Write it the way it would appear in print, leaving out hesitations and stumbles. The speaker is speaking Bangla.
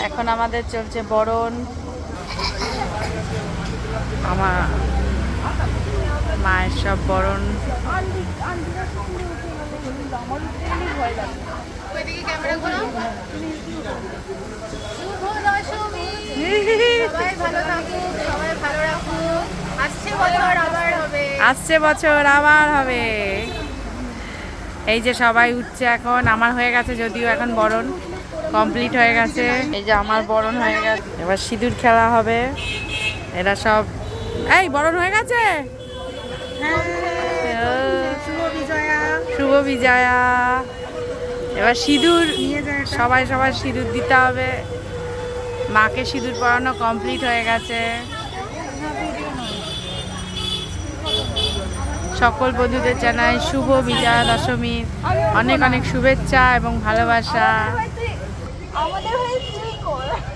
এখন আমাদের চলছে বরণ। আমার মায়ের সব বরণ। সবাই ভালো থাকুক, সবাই ভালো রাখুক। আসছে বছর আবার হবে। আসছে বছর আবার হবে। এই যে সবাই উঠছে এখন। আমার হয়ে গেছে যদিও, এখন বরণ কমপ্লিট হয়ে গেছে। এই যে আমার বরণ হয়ে গেছে, এবার সিঁদুর খেলা হবে। এরা সব এই বরণ হয়ে গেছে। শুভ বিজয়া। এবার সিঁদুর সবাই সবাই সিঁদুর দিতে হবে। মাকে সিঁদুর পরানো কমপ্লিট হয়ে গেছে। সকল বন্ধুদের জানাই শুভ বিজয়া দশমীর অনেক অনেক শুভেচ্ছা এবং ভালোবাসা। আমাদের হয়ে তুই কর।